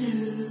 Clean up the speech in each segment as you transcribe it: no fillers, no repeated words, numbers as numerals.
You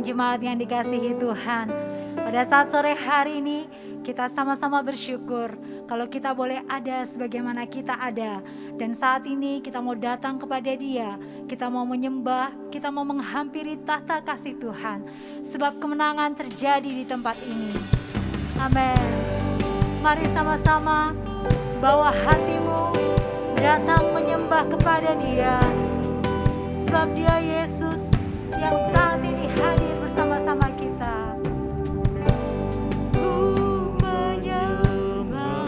jemaat yang dikasihi Tuhan. Pada saat sore hari ini kita sama-sama bersyukur kalau kita boleh ada sebagaimana kita ada. Dan saat ini kita mau datang kepada Dia, kita mau menyembah, kita mau menghampiri tahta kasih Tuhan. Sebab kemenangan terjadi di tempat ini. Amin. Mari sama-sama bawa hatimu datang menyembah kepada Dia. Sebab Dia Yesus yang saat ini hadir bersama-sama kita. Ku menyembah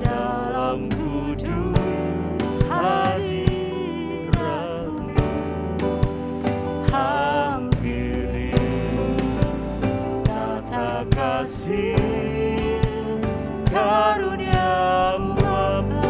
dalam kudus hadirat-Mu, hampiri tata kasih karunia-Mu Bapa.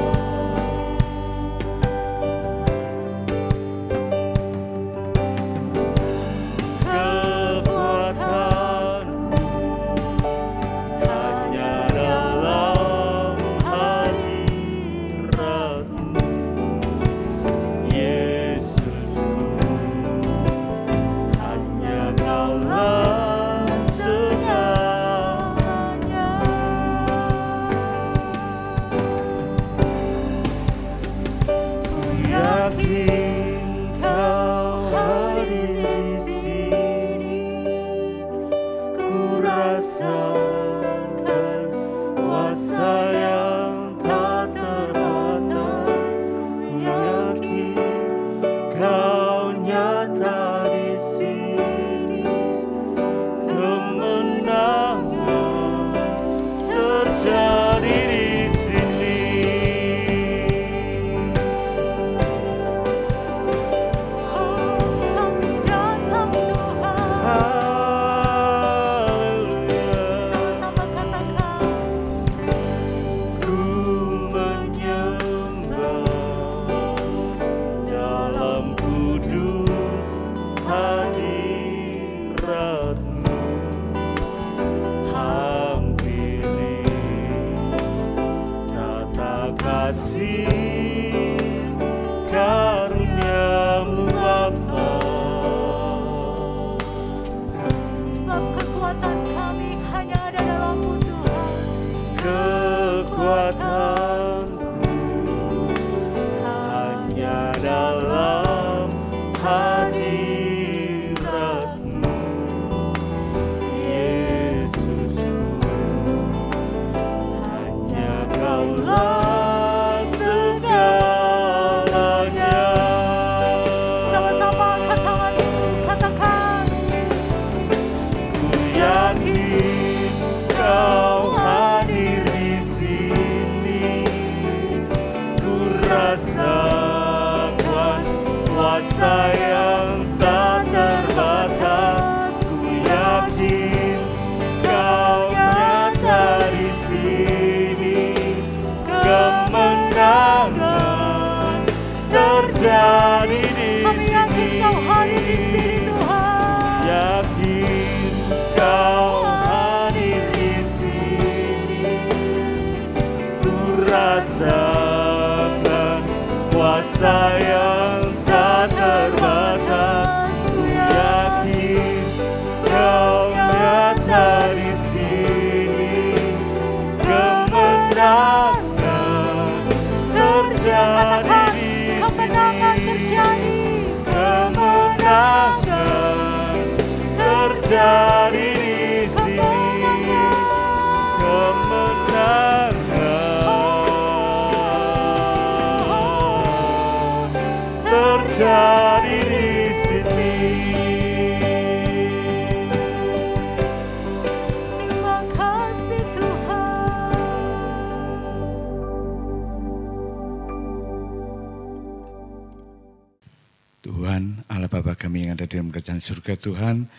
Dalam kerajaan surga Tuhan,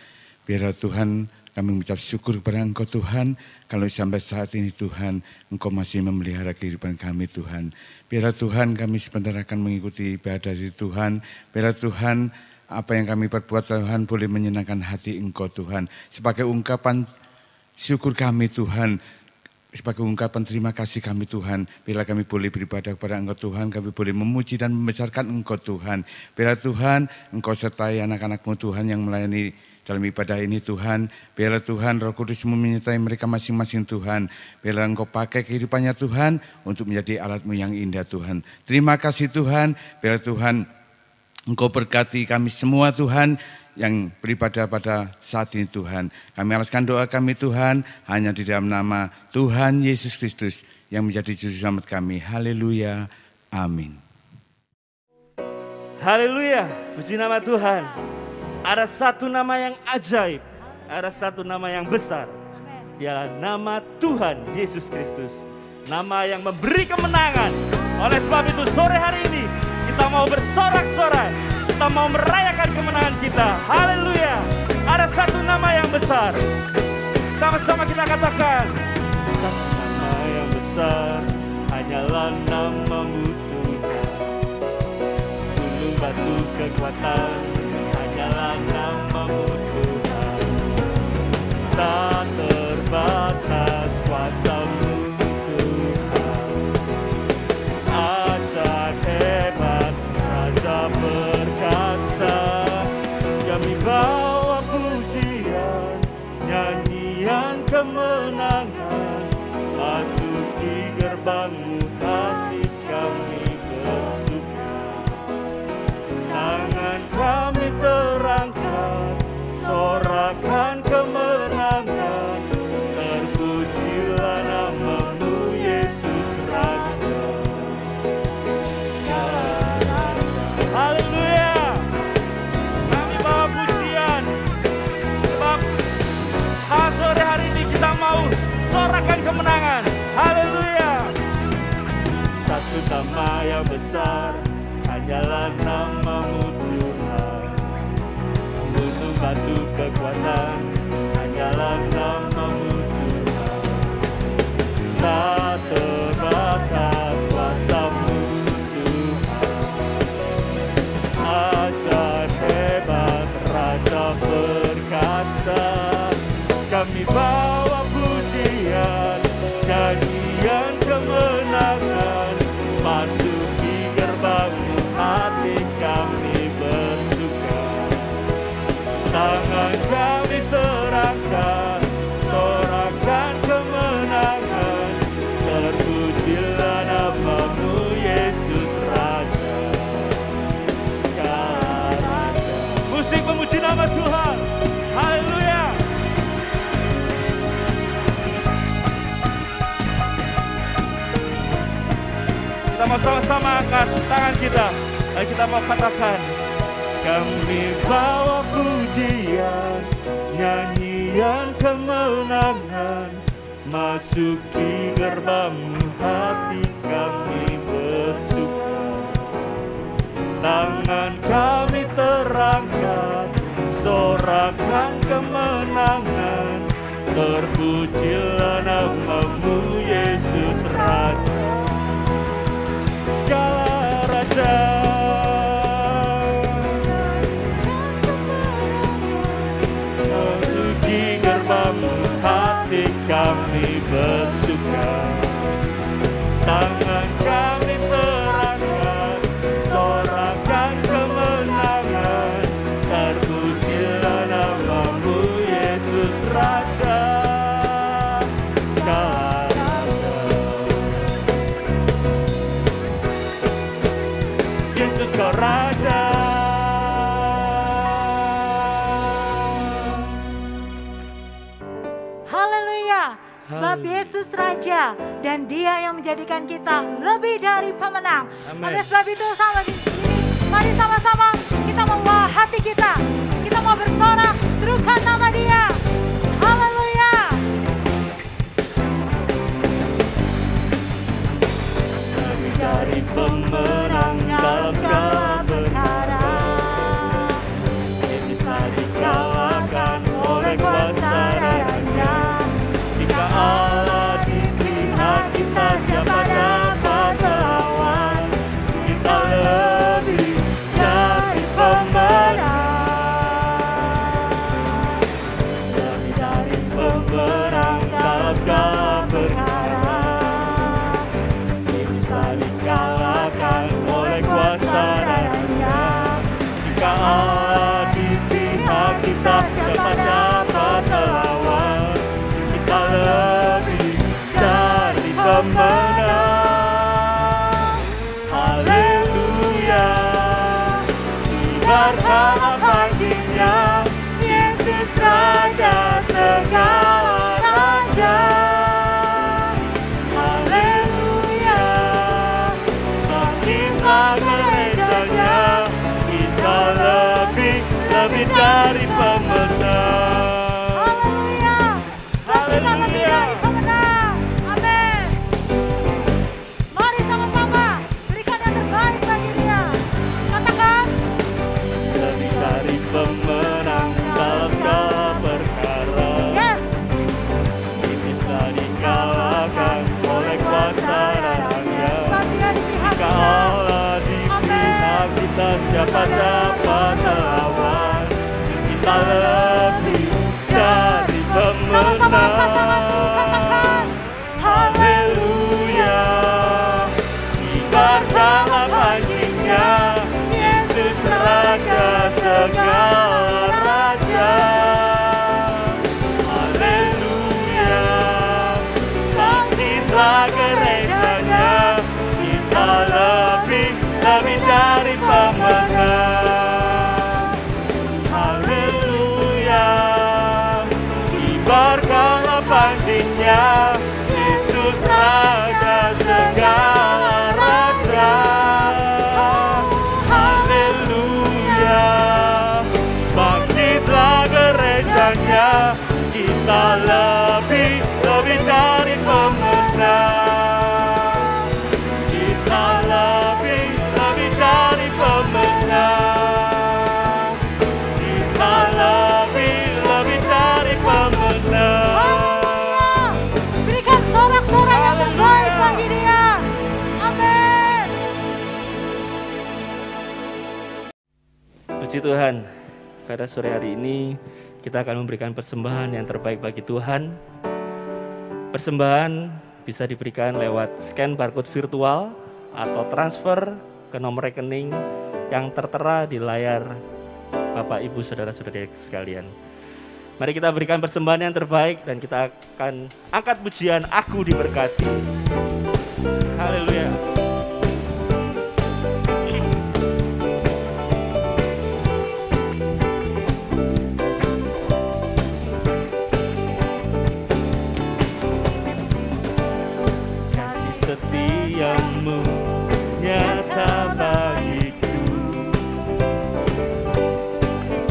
biarlah Tuhan kami mengucap syukur kepada Engkau Tuhan, kalau sampai saat ini Tuhan, Engkau masih memelihara kehidupan kami Tuhan. Biarlah Tuhan kami sebentar akan mengikuti ibadah dari Tuhan, biarlah Tuhan apa yang kami perbuat Tuhan boleh menyenangkan hati Engkau Tuhan. Sebagai ungkapan syukur kami Tuhan, sebagai ungkapan terima kasih kami Tuhan, bila kami boleh beribadah kepada Engkau Tuhan, kami boleh memuji dan membesarkan Engkau Tuhan. Bila Tuhan, Engkau sertai anak-anak-Mu Tuhan yang melayani dalam ibadah ini Tuhan. Biarlah Tuhan Roh Kudus-Mu menyertai mereka masing-masing Tuhan. Biarlah Engkau pakai kehidupannya Tuhan untuk menjadi alat-Mu yang indah Tuhan. Terima kasih Tuhan, biarlah Tuhan Engkau berkati kami semua Tuhan yang beribadah pada saat ini Tuhan. Kami alaskan doa kami Tuhan hanya di dalam nama Tuhan Yesus Kristus yang menjadi juru selamat kami. Haleluya. Amin. Haleluya. Puji nama Tuhan. Ada satu nama yang ajaib. Ada satu nama yang besar. Dialah nama Tuhan Yesus Kristus. Nama yang memberi kemenangan. Oleh sebab itu sore hari ini kita mau bersorak-sorai. Kita mau merayakan kemenangan kita. Haleluya. Ada satu nama yang besar. Sama-sama kita katakan. Satu nama yang besar hanyalah namamu Tuhan. Gunung batu kekuatan hanyalah namamu Tuhan. Tak terbatas kuasa-Mu Tuhan. Ajaib hebat Raja perkasa. Kami bawa pujian, nyanyian kemenangan. Masuki gerbang-Mu hati kami bersuka. Tangan kami terangkat, sorakan kemenangan. Terpujilah nama-Mu Yesus Raja. Haleluya. Kami bawa pujian sebab sore hari ini kita mau sorakan kemenangan. Haleluya. Satu nama yang besar hanyalah nama-Mu Tuhan. Gunung batu kekuatan hanyalah nama-Mu Tuhan. Tak terbatas kuasa-Mu Tuhan. Ajaib hebat Raja perkasa. Kami bawa pujian, nyanyian kemenangan. Masuki gerbang-Mu hati kami bersuka. Tangan kami terangkat, sorakan kemenangan. Terpujilah nama-Mu Yesus Raja. Sekarang musik memuji nama Tuhan. Haleluya. Kita mau sama-sama angkat tangan kita. Lalu kita mau katakan, kami bawa pujian, nyanyian kemenangan. Masuki gerbang-Mu hati kami bersuka. Tangan kami terangkat, sorakan kemenangan. Terpujilah nama-Mu Yesus Raja. Segala raja, masuki gerbang-Mu hati kami bersuka. Tangan kami terangkat, sorakan kemenangan. Terpujilah nama-Mu Yesus Raja. Yesus Kau Raja. Haleluya. Sebab Yesus Raja dan Dia yang menjadikan kita lebih dari pemenang. Amin. Oleh sebab itu sahabat di sini, mari sama-sama kita membawa hati kita. Kita mau bersorak, serukan nama Dia. Haleluya. Kami dari pemenang dalam segala perkara. Bisa dikalahkan oleh kuasa darahnya. Jika Allah di pihak kita, siapa dapat melawan? Kita lebih dari pemenang. pemenang. Haleluya, kibarkanlah panjinya, Yesus Raja segala raja. Haleluya, bangkitlah gerejanya, kita lebih dari pemenang. Haleluya, kita lebih dari pemenang. Amin. Mari sama-sama berikan yang terbaik bagi dia. Katakan, lebih dari pemenang dalam segala perkara. yes. Bisa dikalahkan oleh kuasa darahnya. Dia di pihak Jika kita. Allah di pihak kita, siapa dapat melawan? Kita lebih dari Sama-sama angkat tanganmu, katakan, Haleluya, kibarkanlah panjinya, Yesus Raja segala raja. Haleluya, bangkitlah gerejanya, kita lebih dari pemenang. Haleluya, kibarkanlah panjinya, Yesus Raja segala raja. Haleluya, bangkitlah gerejanya, kita lebih dari pemenang. Kita lebih dari pemenang. Kita lebih dari pemenang. haleluya. Berikan sorak-sorai yang terbaik bagi dia. Amin. Puji Tuhan, pada sore hari ini kita akan memberikan persembahan yang terbaik bagi Tuhan. Persembahan bisa diberikan lewat scan barcode virtual atau transfer ke nomor rekening yang tertera di layar Bapak, Ibu, Saudara-saudari sekalian. Mari kita berikan persembahan yang terbaik dan kita akan angkat pujian Aku Diberkati. Haleluya. Kasih setiamu nyata bagiku,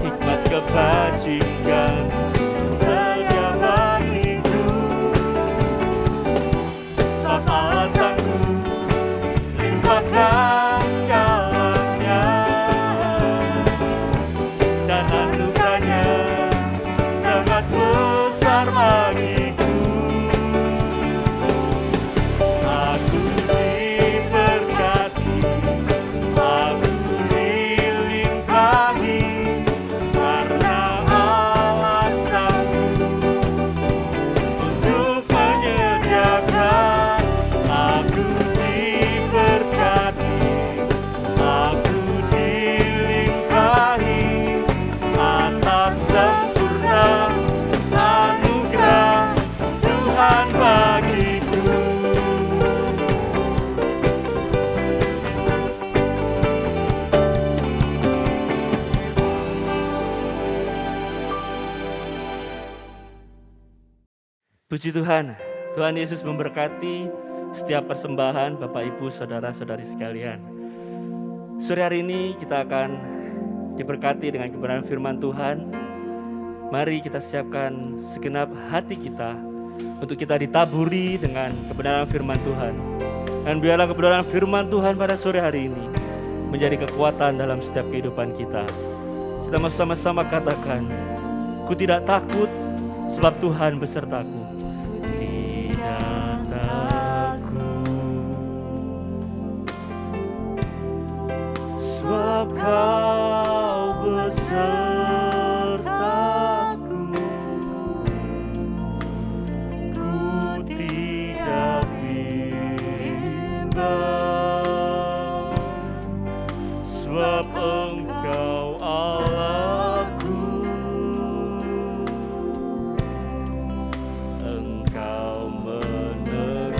hikmat kebajikan sedia bagiku. Sebab alasanku limpahkan segalanya, dan anugerahnya sangat besar bagiku. Aku diberkati, aku dilimpahi, karena alasanku untuk menyediakan. Aku diberkati, aku dilimpahi, atas sempurna anugerah Tuhan bagiku. Puji Tuhan, Tuhan Yesus memberkati setiap persembahan Bapak, Ibu, Saudara-saudari sekalian. Sore hari ini kita akan diberkati dengan kebenaran firman Tuhan. Mari kita siapkan segenap hati kita untuk kita ditaburi dengan kebenaran firman Tuhan. Dan biarlah kebenaran firman Tuhan pada sore hari ini menjadi kekuatan dalam setiap kehidupan kita. Kita mau sama-sama katakan, ku tidak takut sebab Tuhan besertaku. Tidak takut sebab Kau besertaku. Ku tidak bimbang sebab Engkau Allahku. Engkau meneguhkan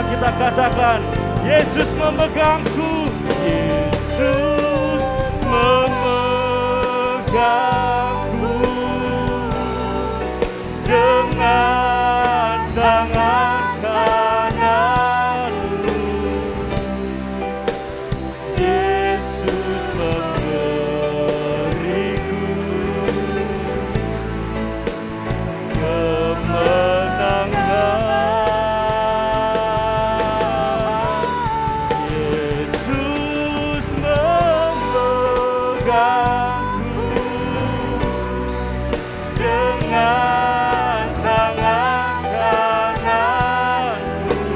kita katakan, Yesus memegangku, Yesus memegangku dengan tangan kananmu. Yesus memberiku kemenangan. Yesus memegangku dengan tangan kananmu.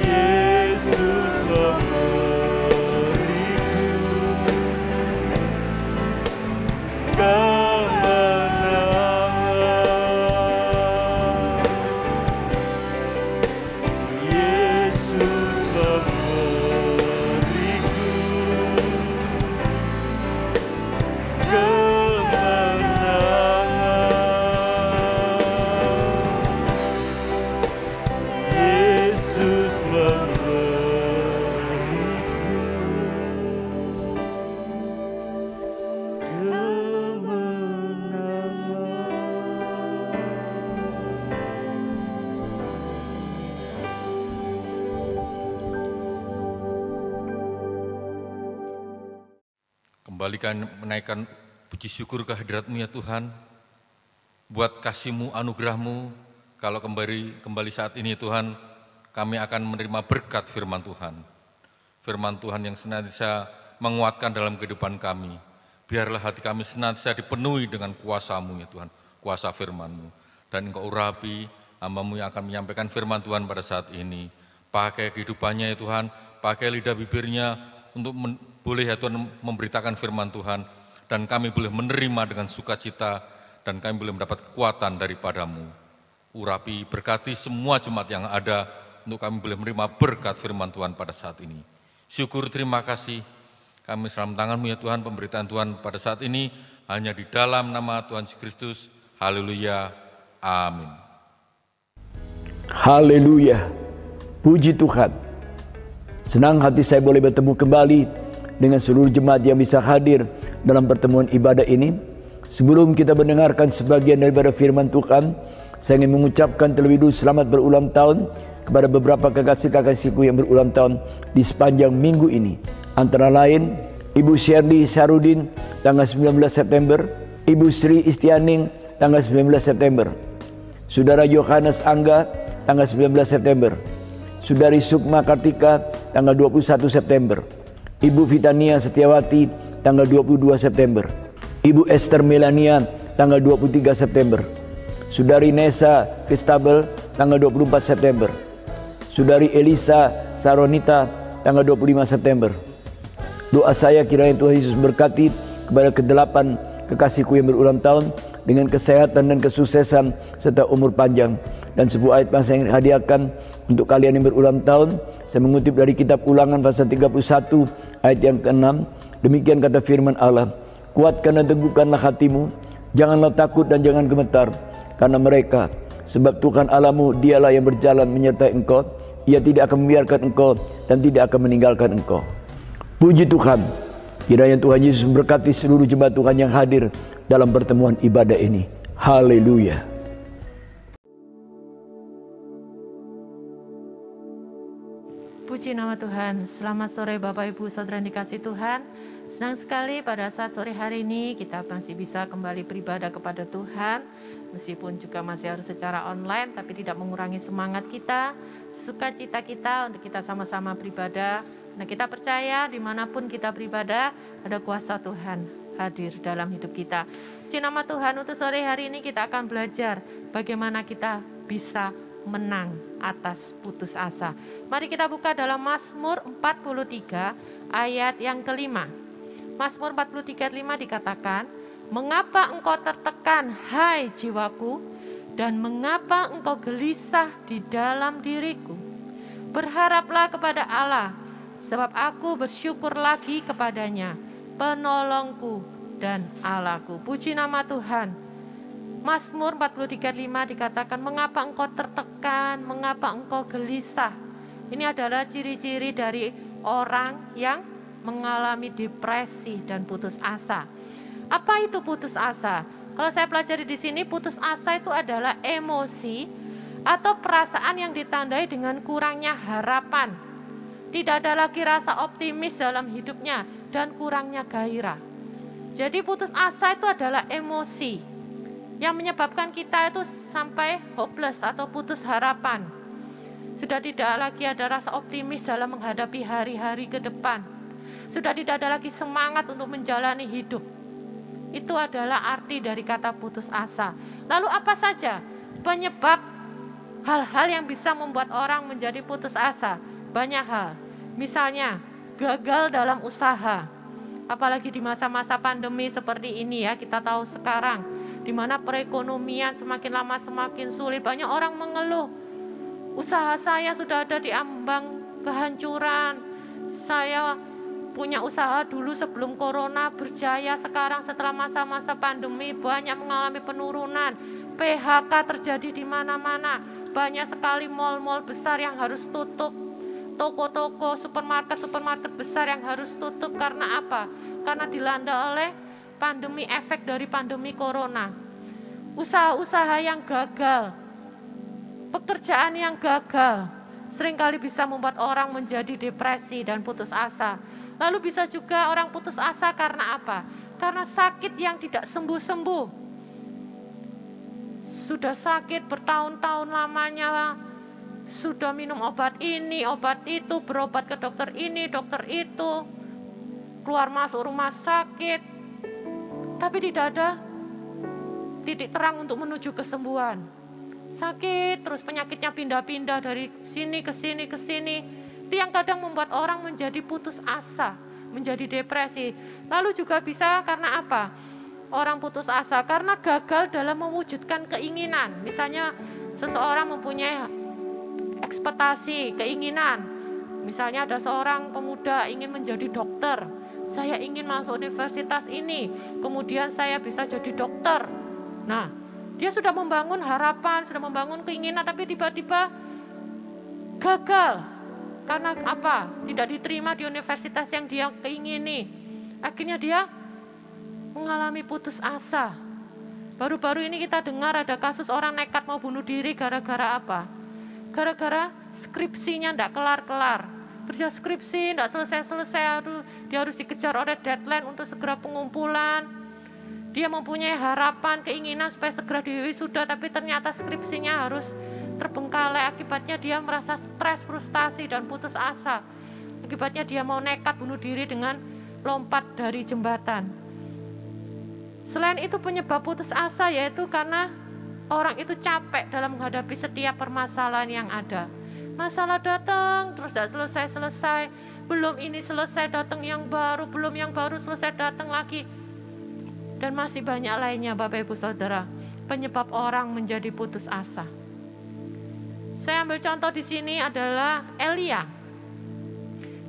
Yesus memberiku kemenangan. Yesus memberiku kemenangan. Yesus Kembalikan menaikkan puji syukur kehadirat-Mu ya Tuhan, buat kasih-Mu, anugerah-Mu. Kalau kembali saat ini Tuhan, kami akan menerima berkat firman Tuhan. Firman Tuhan yang senantiasa menguatkan dalam kehidupan kami. Biarlah hati kami senantiasa dipenuhi dengan kuasa-Mu ya Tuhan, kuasa firman-Mu. Dan Engkau urapi hamba-Mu yang akan menyampaikan firman Tuhan pada saat ini. Pakai kehidupannya ya Tuhan, pakai lidah bibirnya untuk boleh ya Tuhan memberitakan firman Tuhan, dan kami boleh menerima dengan sukacita, dan kami boleh mendapat kekuatan daripada-Mu. Urapi, berkati semua jemaat yang ada, untuk kami boleh menerima berkat firman Tuhan pada saat ini. Syukur, terima kasih, kami dalam tangan-Mu ya Tuhan, pemberitaan Tuhan pada saat ini, hanya di dalam nama Tuhan Yesus Kristus. Haleluya, amin. Haleluya, puji Tuhan. Senang hati saya boleh bertemu kembali dengan seluruh jemaat yang bisa hadir dalam pertemuan ibadah ini. Sebelum kita mendengarkan sebagian daripada firman Tuhan, saya ingin mengucapkan terlebih dulu selamat berulang tahun kepada beberapa kekasih-kekasihku yang berulang tahun di sepanjang minggu ini. Antara lain, Ibu Shirley Syarudin tanggal 19 September, Ibu Sri Istianing tanggal 19 September, Saudara Yohanes Angga tanggal 19 September, Saudari Sukma Kartika tanggal 21 September, Ibu Vitania Setiawati tanggal 22 September, Ibu Esther Melania tanggal 23 September, Saudari Nesa Kristabel tanggal 24 September, Saudari Elisa Saronita tanggal 25 September. Doa saya kiranya Tuhan Yesus berkati kepada ke-8 kekasihku yang berulang tahun dengan kesehatan dan kesuksesan serta umur panjang. Dan sebuah ayat yang saya ingin hadiahkan untuk kalian yang berulang tahun, saya mengutip dari kitab Ulangan pasal 31 ayat yang ke-6. Demikian kata firman Allah, kuatkan dan teguhkanlah hatimu, janganlah takut dan jangan gemetar karena mereka, sebab Tuhan Allahmu dialah yang berjalan menyertai engkau, Ia tidak akan membiarkan engkau dan tidak akan meninggalkan engkau. Puji Tuhan, kiranya Tuhan Yesus memberkati seluruh jemaat Tuhan yang hadir dalam pertemuan ibadah ini. Haleluya. Puji nama Tuhan. Selamat sore Bapak Ibu Saudara yang dikasihi Tuhan. Senang sekali pada saat sore hari ini kita masih bisa kembali beribadah kepada Tuhan. Meskipun juga masih harus secara online, tapi tidak mengurangi semangat kita, sukacita kita untuk kita sama-sama beribadah. Nah, kita percaya dimanapun kita beribadah, ada kuasa Tuhan hadir dalam hidup kita. Puji nama Tuhan, untuk sore hari ini kita akan belajar bagaimana kita bisa menang atas putus asa. Mari kita buka dalam Mazmur 43 ayat yang kelima. Mazmur 43 ayat 5 dikatakan, mengapa engkau tertekan, hai jiwaku, dan mengapa engkau gelisah di dalam diriku? Berharaplah kepada Allah, sebab aku bersyukur lagi kepadanya, penolongku dan Allahku. Puji nama Tuhan. Mazmur 43:5 dikatakan, mengapa engkau tertekan, mengapa engkau gelisah. Ini adalah ciri-ciri dari orang yang mengalami depresi dan putus asa. Apa itu putus asa? Kalau saya pelajari di sini, putus asa itu adalah emosi atau perasaan yang ditandai dengan kurangnya harapan. Tidak ada lagi rasa optimis dalam hidupnya dan kurangnya gairah. Jadi putus asa itu adalah emosi yang menyebabkan kita itu sampai hopeless atau putus harapan. Sudah tidak lagi ada rasa optimis dalam menghadapi hari-hari ke depan. Sudah tidak ada lagi semangat untuk menjalani hidup. Itu adalah arti dari kata putus asa. Lalu apa saja penyebab hal-hal yang bisa membuat orang menjadi putus asa? Banyak hal. Misalnya gagal dalam usaha. Apalagi di masa-masa pandemi seperti ini ya, kita tahu sekarang di mana perekonomian semakin lama semakin sulit. Banyak orang mengeluh, usaha saya sudah ada di ambang kehancuran. Saya punya usaha dulu sebelum corona berjaya, sekarang setelah masa-masa pandemi banyak mengalami penurunan. PHK terjadi di mana-mana. Banyak sekali mal-mal besar yang harus tutup. Toko-toko, supermarket besar yang harus tutup. Karena apa? Karena dilanda oleh pandemi, efek dari pandemi corona. Usaha-usaha yang gagal, pekerjaan yang gagal, seringkali bisa membuat orang menjadi depresi dan putus asa. Lalu bisa juga orang putus asa karena apa? Karena sakit yang tidak sembuh-sembuh. Sudah sakit bertahun-tahun lamanya, sudah minum obat ini, obat itu, berobat ke dokter ini, dokter itu, keluar masuk rumah sakit, tapi tidak ada titik terang untuk menuju kesembuhan. Sakit terus, penyakitnya pindah-pindah dari sini ke sini ke sini. Itu yang kadang membuat orang menjadi putus asa, menjadi depresi. Lalu juga bisa karena apa? Orang putus asa karena gagal dalam mewujudkan keinginan. Misalnya seseorang mempunyai ekspektasi, keinginan. Misalnya ada seorang pemuda ingin menjadi dokter. Saya ingin masuk universitas ini, kemudian saya bisa jadi dokter. Nah, dia sudah membangun harapan, sudah membangun keinginan, tapi tiba-tiba gagal. Karena apa? Tidak diterima di universitas yang dia keingini. Akhirnya dia mengalami putus asa. Baru-baru ini kita dengar ada kasus orang nekat mau bunuh diri gara-gara apa? Gara-gara skripsinya tidak kelar-kelar. Kerja skripsi tidak selesai-selesai, dia harus dikejar oleh deadline untuk segera pengumpulan. Dia mempunyai harapan, keinginan supaya segera diwisuda, tapi ternyata skripsinya harus terbengkalai. Akibatnya dia merasa stres, frustasi, dan putus asa. Akibatnya dia mau nekat bunuh diri dengan lompat dari jembatan. Selain itu penyebab putus asa yaitu karena orang itu capek dalam menghadapi setiap permasalahan yang ada. Masalah datang terus tidak selesai-selesai. Belum ini selesai datang yang baru, belum yang baru selesai datang lagi. Dan masih banyak lainnya Bapak Ibu Saudara. Penyebab orang menjadi putus asa. Saya ambil contoh di sini adalah Elia.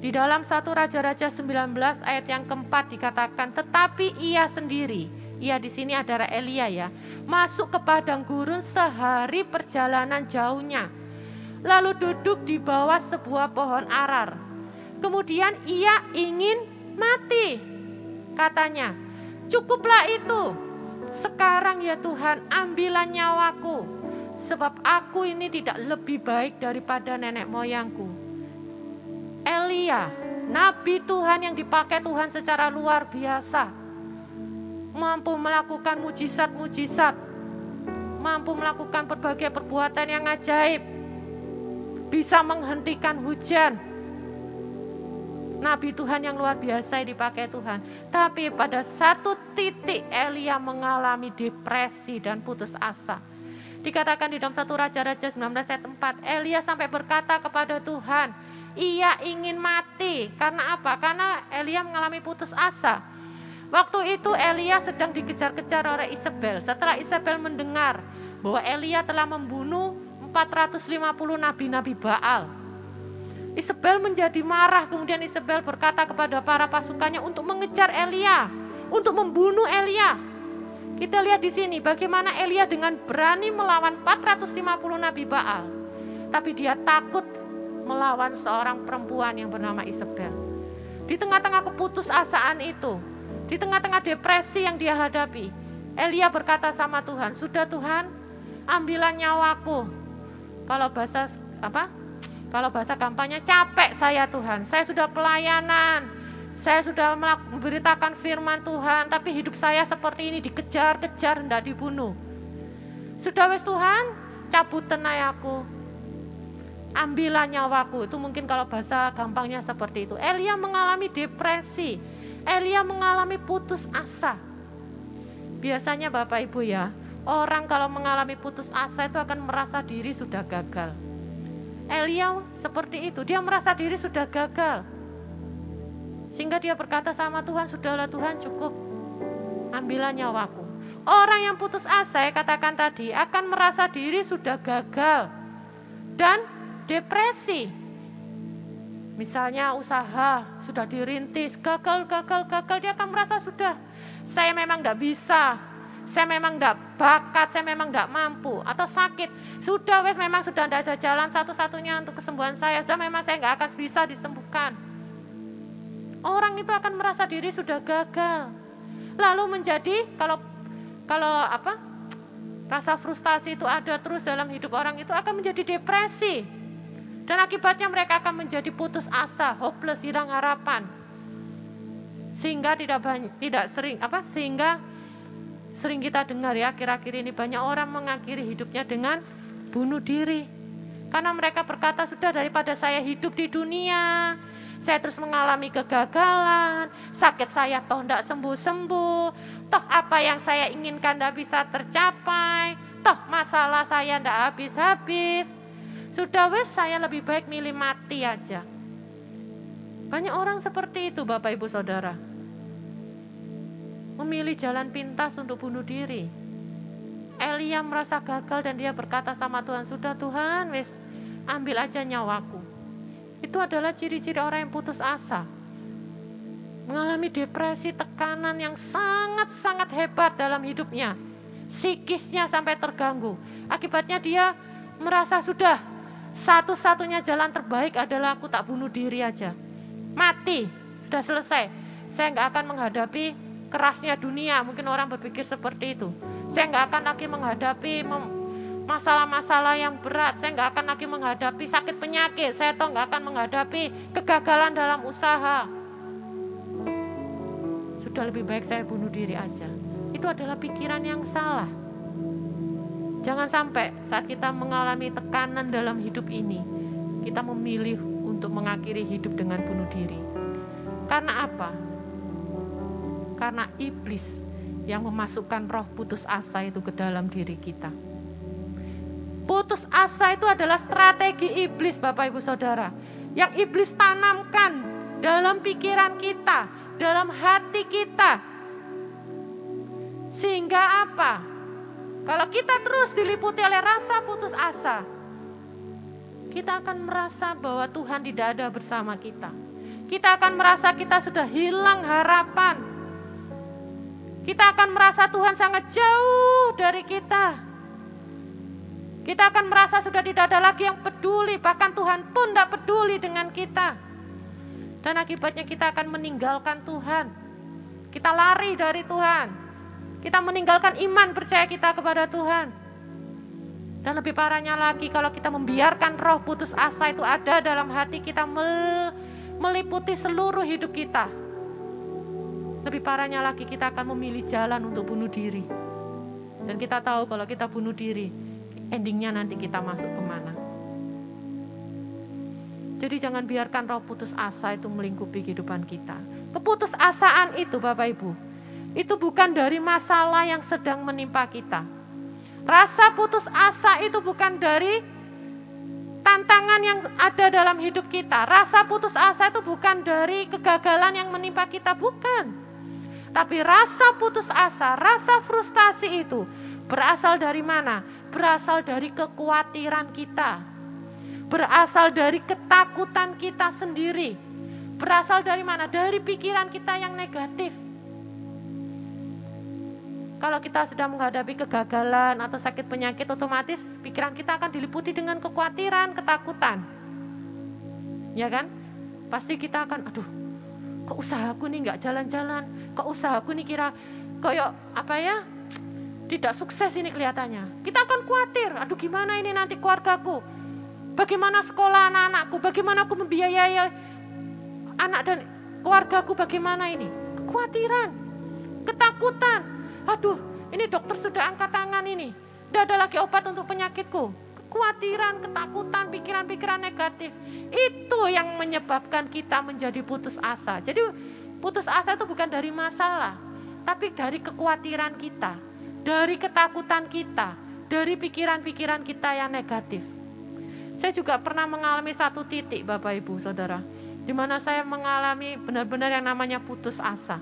Di dalam 1 Raja-Raja 19 ayat yang keempat dikatakan, tetapi ia sendiri, ia di sini adalah Elia ya, masuk ke padang gurun sehari perjalanan jauhnya. Lalu duduk di bawah sebuah pohon arar. Kemudian ia ingin mati. Katanya, cukuplah itu. Sekarang ya Tuhan, ambillah nyawaku. Sebab aku ini tidak lebih baik daripada nenek moyangku. Elia, nabi Tuhan yang dipakai Tuhan secara luar biasa. Mampu melakukan mujizat-mujizat. Mampu melakukan berbagai perbuatan yang ajaib. Bisa menghentikan hujan. Nabi Tuhan yang luar biasa yang dipakai Tuhan. Tapi pada satu titik Elia mengalami depresi dan putus asa. Dikatakan di dalam 1 Raja-Raja 19 ayat 4, Elia sampai berkata kepada Tuhan, ia ingin mati. Karena apa? Karena Elia mengalami putus asa. Waktu itu Elia sedang dikejar-kejar oleh Isabel. Setelah Isabel mendengar bahwa Elia telah membunuh 450 nabi-nabi Baal, Isabel menjadi marah. Kemudian Isabel berkata kepada para pasukannya untuk mengejar Elia, untuk membunuh Elia. Kita lihat di sini bagaimana Elia dengan berani melawan 450 nabi Baal. Tapi dia takut melawan seorang perempuan yang bernama Isabel. Di tengah-tengah keputusasaan itu, di tengah-tengah depresi yang dia hadapi, Elia berkata sama Tuhan, "Sudah Tuhan, ambillah nyawaku." Kalau bahasa gampangnya, capek saya Tuhan. Saya sudah pelayanan, saya sudah memberitakan firman Tuhan, tapi hidup saya seperti ini, dikejar-kejar, hendak dibunuh. Sudah wes Tuhan, cabut tenai aku, ambillah nyawaku. Itu mungkin kalau bahasa gampangnya seperti itu. Elia mengalami depresi, Elia mengalami putus asa. Biasanya Bapak Ibu ya, orang kalau mengalami putus asa itu akan merasa diri sudah gagal. Elia seperti itu, dia merasa diri sudah gagal. Sehingga dia berkata sama Tuhan, "Sudahlah Tuhan, cukup, ambillah nyawaku." Orang yang putus asa, saya katakan tadi, akan merasa diri sudah gagal dan depresi. Misalnya usaha sudah dirintis, gagal, dia akan merasa sudah, saya memang tidak bisa, saya memang tidak bakat, saya memang tidak mampu. Atau sakit, sudah wes memang sudah tidak ada jalan satu-satunya untuk kesembuhan saya, sudah memang saya nggak akan bisa disembuhkan. Orang itu akan merasa diri sudah gagal. Lalu menjadi, kalau rasa frustasi itu ada terus dalam hidup orang itu, akan menjadi depresi. Dan akibatnya mereka akan menjadi putus asa, hopeless, hilang harapan. Sehingga sehingga sering kita dengar ya, akhir-akhir ini banyak orang mengakhiri hidupnya dengan bunuh diri. Karena mereka berkata, sudah daripada saya hidup di dunia, saya terus mengalami kegagalan, sakit saya toh tidak sembuh-sembuh, toh apa yang saya inginkan tidak bisa tercapai, toh masalah saya tidak habis-habis. Sudah wes, saya lebih baik milih mati aja. Banyak orang seperti itu Bapak Ibu Saudara. Memilih jalan pintas untuk bunuh diri. Elia merasa gagal dan dia berkata sama Tuhan, "Sudah Tuhan, wes ambil aja nyawaku." Itu adalah ciri-ciri orang yang putus asa. Mengalami depresi, tekanan yang sangat-sangat hebat dalam hidupnya. Psikisnya sampai terganggu. Akibatnya dia merasa sudah, satu-satunya jalan terbaik adalah aku tak bunuh diri aja. Mati, sudah selesai. Saya nggak akan menghadapi kerasnya dunia. Mungkin orang berpikir seperti itu. Saya nggak akan lagi menghadapi masalah-masalah yang berat. Saya nggak akan lagi menghadapi sakit penyakit. Saya toh nggak akan menghadapi kegagalan dalam usaha. Sudah lebih baik saya bunuh diri aja. Itu adalah pikiran yang salah. Jangan sampai saat kita mengalami tekanan dalam hidup ini, kita memilih untuk mengakhiri hidup dengan bunuh diri. Karena apa? Karena iblis yang memasukkan roh putus asa itu ke dalam diri kita. Putus asa itu adalah strategi iblis Bapak Ibu Saudara. Yang iblis tanamkan dalam pikiran kita, dalam hati kita. Sehingga apa? Kalau kita terus diliputi oleh rasa putus asa, kita akan merasa bahwa Tuhan tidak ada bersama kita. Kita akan merasa kita sudah hilang harapan. Kita akan merasa Tuhan sangat jauh dari kita. Kita akan merasa sudah tidak ada lagi yang peduli, bahkan Tuhan pun tidak peduli dengan kita. Dan akibatnya kita akan meninggalkan Tuhan. Kita lari dari Tuhan. Kita meninggalkan iman percaya kita kepada Tuhan. Dan lebih parahnya lagi kalau kita membiarkan roh putus asa itu ada dalam hati kita, meliputi seluruh hidup kita. Lebih parahnya lagi kita akan memilih jalan untuk bunuh diri. Dan kita tahu kalau kita bunuh diri, endingnya nanti kita masuk kemana. Jadi jangan biarkan roh putus asa itu melingkupi kehidupan kita. Keputusasaan itu Bapak Ibu, itu bukan dari masalah yang sedang menimpa kita. Rasa putus asa itu bukan dari tantangan yang ada dalam hidup kita. Rasa putus asa itu bukan dari kegagalan yang menimpa kita, bukan. Tapi rasa putus asa, rasa frustasi itu berasal dari mana? Berasal dari kekhawatiran kita. Berasal dari ketakutan kita sendiri. Berasal dari mana? Dari pikiran kita yang negatif. Kalau kita sedang menghadapi kegagalan atau sakit penyakit, otomatis pikiran kita akan diliputi dengan kekhawatiran, ketakutan. Ya kan? Pasti kita akan, aduh, kok usahaku nih nggak jalan-jalan, kok usahaku nih tidak sukses ini kelihatannya. Kita akan khawatir, aduh gimana ini nanti keluargaku, bagaimana sekolah anak-anakku, bagaimana aku membiayai anak dan keluargaku, bagaimana ini. Kekhawatiran, ketakutan. Aduh, ini dokter sudah angkat tangan ini. Tidak ada lagi obat untuk penyakitku. Kekhawatiran, ketakutan, pikiran-pikiran negatif. Itu yang menyebabkan kita menjadi putus asa. Jadi putus asa itu bukan dari masalah, tapi dari kekhawatiran kita, dari ketakutan kita, dari pikiran-pikiran kita yang negatif. Saya juga pernah mengalami satu titik, Bapak Ibu Saudara, di mana saya mengalami benar-benar yang namanya putus asa.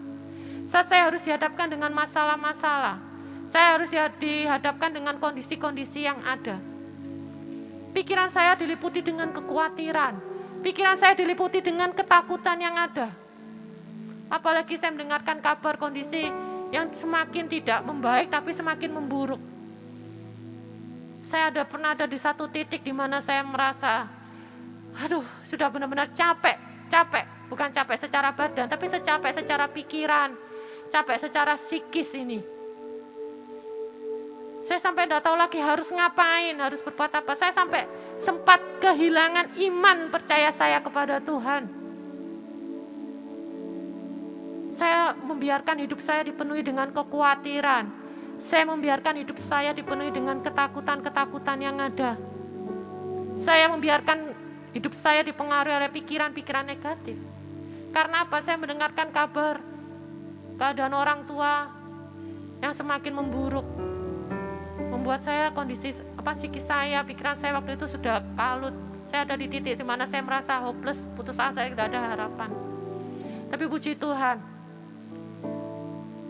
Saat saya harus dihadapkan dengan masalah-masalah, saya harus dihadapkan dengan kondisi-kondisi yang ada. Pikiran saya diliputi dengan kekhawatiran, pikiran saya diliputi dengan ketakutan yang ada. Apalagi saya mendengarkan kabar kondisi yang semakin tidak membaik tapi semakin memburuk. Saya pernah ada di satu titik di mana saya merasa, aduh sudah benar-benar capek, bukan capek secara badan, tapi capek secara pikiran, capek secara psikis ini. Saya sampai tidak tahu lagi harus ngapain, harus berbuat apa. Saya sampai sempat kehilangan iman percaya saya kepada Tuhan. Saya membiarkan hidup saya dipenuhi dengan kekhawatiran. Saya membiarkan hidup saya dipenuhi dengan ketakutan-ketakutan yang ada. Saya membiarkan hidup saya dipengaruhi oleh pikiran-pikiran negatif. Karena apa? Saya mendengarkan kabar keadaan orang tua yang semakin memburuk, membuat saya kondisi psikis saya, pikiran saya waktu itu sudah kalut. Saya ada di titik di mana saya merasa hopeless, putus asa, saya tidak ada harapan. Tapi puji Tuhan,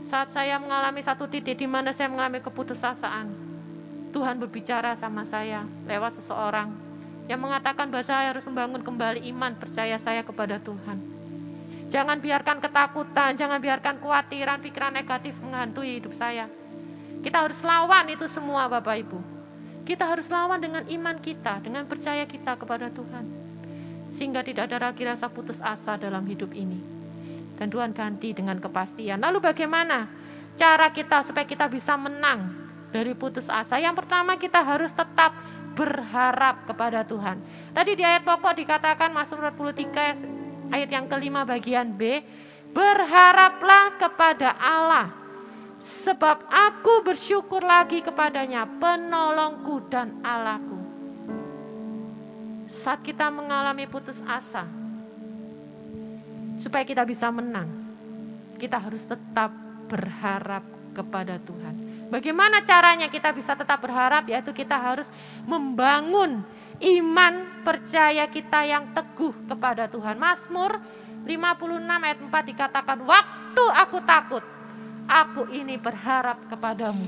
saat saya mengalami satu titik di mana saya mengalami keputusasaan, Tuhan berbicara sama saya lewat seseorang yang mengatakan bahwa saya harus membangun kembali iman percaya saya kepada Tuhan. Jangan biarkan ketakutan, jangan biarkan kekhawatiran, pikiran negatif menghantui hidup saya. Kita harus lawan itu semua, Bapak Ibu. Kita harus lawan dengan iman kita, dengan percaya kita kepada Tuhan. Sehingga tidak ada lagi rasa putus asa dalam hidup ini. Dan Tuhan ganti dengan kepastian. Lalu bagaimana cara kita supaya kita bisa menang dari putus asa? Yang pertama, kita harus tetap berharap kepada Tuhan. Tadi di ayat pokok dikatakan Mazmur 43 ayat yang kelima bagian B, berharaplah kepada Allah, sebab aku bersyukur lagi kepadanya, penolongku dan Allahku. Saat kita mengalami putus asa, supaya kita bisa menang, kita harus tetap berharap kepada Tuhan. Bagaimana caranya kita bisa tetap berharap? Yaitu kita harus membangun iman percaya kita yang teguh kepada Tuhan. Mazmur 56 ayat 4 dikatakan, waktu aku takut, aku ini berharap kepadamu.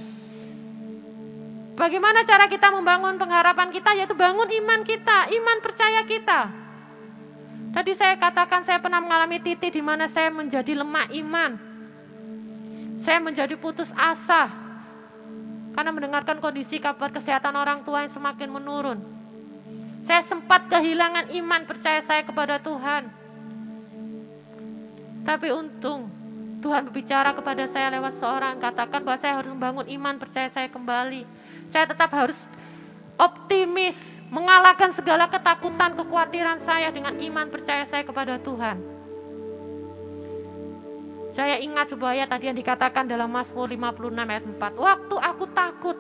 Bagaimana cara kita membangun pengharapan kita? Yaitu bangun iman kita, iman percaya kita. Tadi saya katakan saya pernah mengalami titik di mana saya menjadi lemah iman. Saya menjadi putus asa karena mendengarkan kondisi kabar kesehatan orang tua yang semakin menurun. Saya sempat kehilangan iman percaya saya kepada Tuhan. Tapi untung Tuhan berbicara kepada saya lewat seorang, katakan bahwa saya harus membangun iman percaya saya kembali. Saya tetap harus optimis, mengalahkan segala ketakutan, kekhawatiran saya dengan iman percaya saya kepada Tuhan. Saya ingat sebuah ayat tadi yang dikatakan dalam Mazmur 56 ayat 4. Waktu aku takut,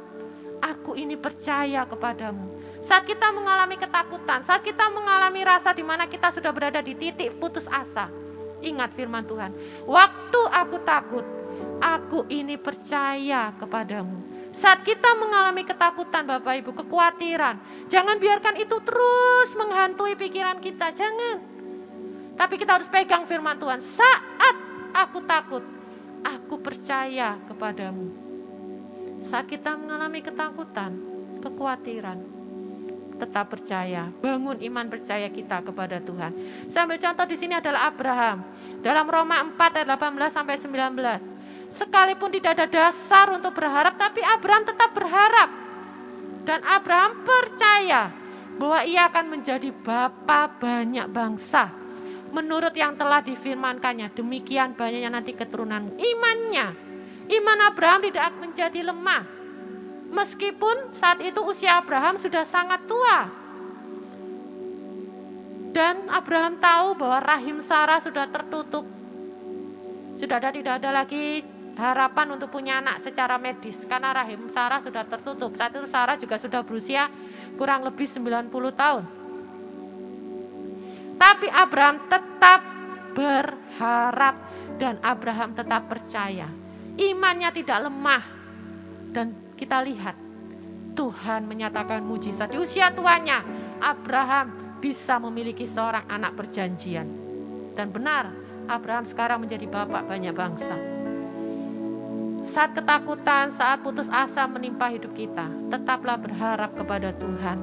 aku ini percaya kepadamu. Saat kita mengalami ketakutan, saat kita mengalami rasa di mana kita sudah berada di titik putus asa, ingat firman Tuhan. Waktu aku takut, aku ini percaya kepadamu. Saat kita mengalami ketakutan, Bapak Ibu, kekhawatiran, jangan biarkan itu terus menghantui pikiran kita, jangan. Tapi kita harus pegang firman Tuhan. Saat aku takut, aku percaya kepadamu. Saat kita mengalami ketakutan, kekhawatiran, tetap percaya, bangun iman percaya kita kepada Tuhan. Saya ambil contoh di sini adalah Abraham. Dalam Roma 4 ayat 18 sampai 19. Sekalipun tidak ada dasar untuk berharap, tapi Abraham tetap berharap. Dan Abraham percaya bahwa ia akan menjadi bapa banyak bangsa. Menurut yang telah difirmankannya, demikian banyaknya nanti keturunanmu. Iman Abraham tidak menjadi lemah. Meskipun saat itu usia Abraham sudah sangat tua. Dan Abraham tahu bahwa rahim Sarah sudah tertutup. Tidak ada lagi harapan untuk punya anak secara medis karena rahim Sarah sudah tertutup. Saat itu Sarah juga sudah berusia kurang lebih 90 tahun. Tapi Abraham tetap berharap dan Abraham tetap percaya. Imannya tidak lemah. Dan kita lihat Tuhan menyatakan mujizat. Di usia tuanya Abraham bisa memiliki seorang anak perjanjian. Dan benar, Abraham sekarang menjadi bapak banyak bangsa. Saat ketakutan, saat putus asa menimpa hidup kita, tetaplah berharap kepada Tuhan.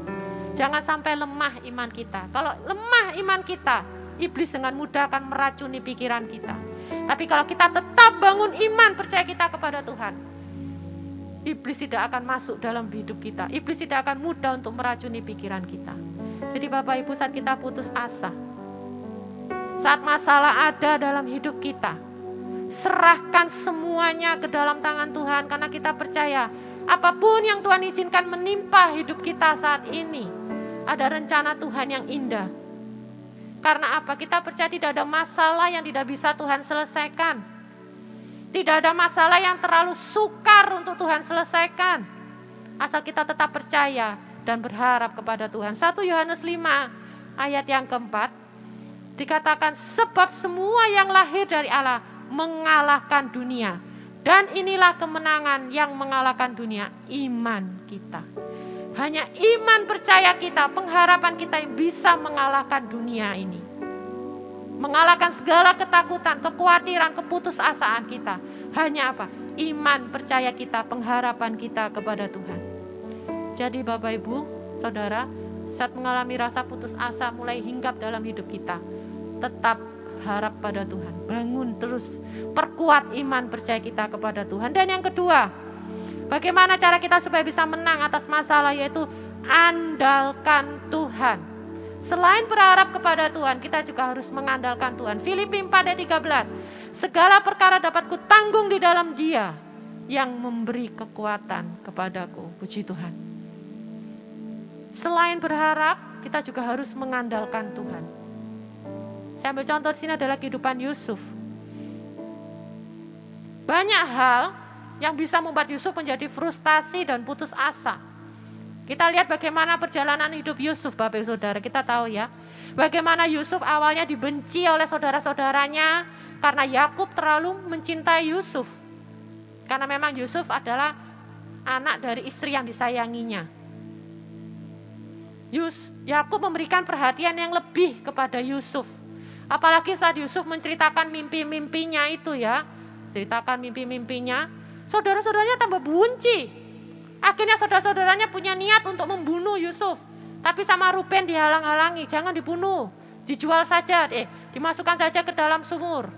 Jangan sampai lemah iman kita. Kalau lemah iman kita, iblis dengan mudah akan meracuni pikiran kita. Tapi kalau kita tetap bangun iman, percaya kita kepada Tuhan, iblis tidak akan masuk dalam hidup kita. Iblis tidak akan mudah untuk meracuni pikiran kita. Jadi Bapak Ibu, saat kita putus asa, saat masalah ada dalam hidup kita, serahkan semuanya ke dalam tangan Tuhan. Karena kita percaya apapun yang Tuhan izinkan menimpa hidup kita saat ini, ada rencana Tuhan yang indah. Karena apa? Kita percaya tidak ada masalah yang tidak bisa Tuhan selesaikan. Tidak ada masalah yang terlalu sukar untuk Tuhan selesaikan. Asal kita tetap percaya dan berharap kepada Tuhan. 1 Yohanes 5 ayat yang keempat dikatakan, sebab semua yang lahir dari Allah mengalahkan dunia. Dan inilah kemenangan yang mengalahkan dunia, iman kita. Hanya iman percaya kita, pengharapan kita yang bisa mengalahkan dunia ini. Mengalahkan segala ketakutan, kekhawatiran, keputusasaan kita. Hanya apa? Iman percaya kita, pengharapan kita kepada Tuhan. Jadi Bapak Ibu, Saudara, saat mengalami rasa putus asa mulai hinggap dalam hidup kita, tetap harap pada Tuhan. Bangun terus, perkuat iman percaya kita kepada Tuhan. Dan yang kedua, bagaimana cara kita supaya bisa menang atas masalah, yaitu andalkan Tuhan. Selain berharap kepada Tuhan, kita juga harus mengandalkan Tuhan. Filipi 4 ayat 13, segala perkara dapat kutanggung di dalam Dia yang memberi kekuatan kepadaku. Puji Tuhan. Selain berharap, kita juga harus mengandalkan Tuhan. Saya ambil contoh di sini adalah kehidupan Yusuf. Banyak hal yang bisa membuat Yusuf menjadi frustasi dan putus asa. Kita lihat bagaimana perjalanan hidup Yusuf, Bapak Ibu Saudara. Kita tahu ya, bagaimana Yusuf awalnya dibenci oleh saudara-saudaranya karena Yakub terlalu mencintai Yusuf. Karena memang Yusuf adalah anak dari istri yang disayanginya. Yakub memberikan perhatian yang lebih kepada Yusuf. Apalagi saat Yusuf menceritakan mimpi-mimpinya itu ya. Ceritakan mimpi-mimpinya, saudara-saudaranya tambah benci. Akhirnya saudara-saudaranya punya niat untuk membunuh Yusuf. Tapi sama Ruben dihalang-halangi, jangan dibunuh. Dijual saja, dimasukkan saja ke dalam sumur.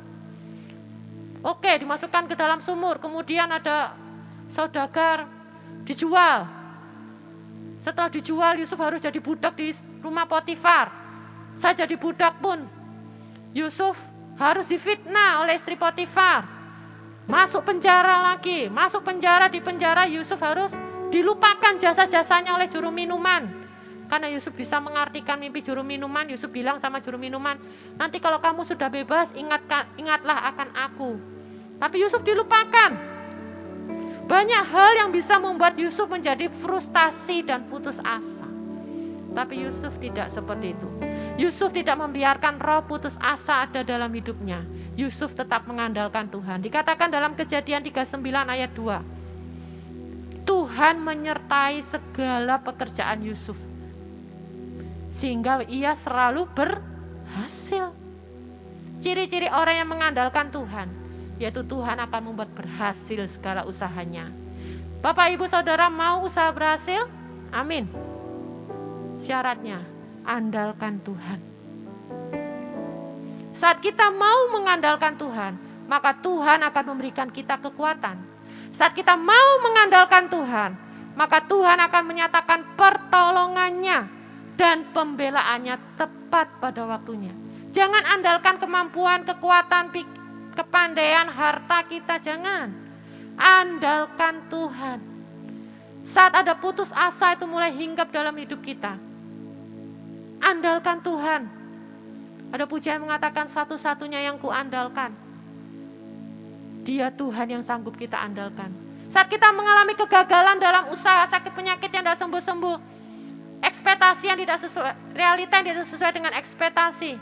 Oke, dimasukkan ke dalam sumur. Kemudian ada saudagar dijual. Setelah dijual, Yusuf harus jadi budak di rumah Potifar. Saya jadi budak pun, Yusuf harus difitnah oleh istri Potifar. Masuk penjara lagi, masuk penjara, di penjara Yusuf harus dilupakan jasa-jasanya oleh juru minuman. Karena Yusuf bisa mengartikan mimpi juru minuman, Yusuf bilang sama juru minuman, nanti kalau kamu sudah bebas, ingatlah akan aku. Tapi Yusuf dilupakan. Banyak hal yang bisa membuat Yusuf menjadi frustasi dan putus asa. Tapi Yusuf tidak seperti itu. Yusuf tidak membiarkan roh putus asa ada dalam hidupnya. Yusuf tetap mengandalkan Tuhan. Dikatakan dalam Kejadian 39 ayat 2. Tuhan menyertai segala pekerjaan Yusuf. Sehingga ia selalu berhasil. Ciri-ciri orang yang mengandalkan Tuhan, yaitu Tuhan akan membuat berhasil segala usahanya. Bapak, Ibu, Saudara mau usaha berhasil? Amin. Syaratnya, andalkan Tuhan. Saat kita mau mengandalkan Tuhan, maka Tuhan akan memberikan kita kekuatan. Saat kita mau mengandalkan Tuhan, maka Tuhan akan menyatakan pertolongannya dan pembelaannya tepat pada waktunya. Jangan andalkan kemampuan, kekuatan, kepandaian, harta kita, jangan. Andalkan Tuhan. Saat ada putus asa itu mulai hinggap dalam hidup kita, andalkan Tuhan. Ada pujian yang mengatakan satu-satunya yang kuandalkan, Dia Tuhan yang sanggup kita andalkan. Saat kita mengalami kegagalan dalam usaha, sakit penyakit yang tidak sembuh-sembuh, ekspektasi yang tidak sesuai, realita yang tidak sesuai dengan ekspektasi,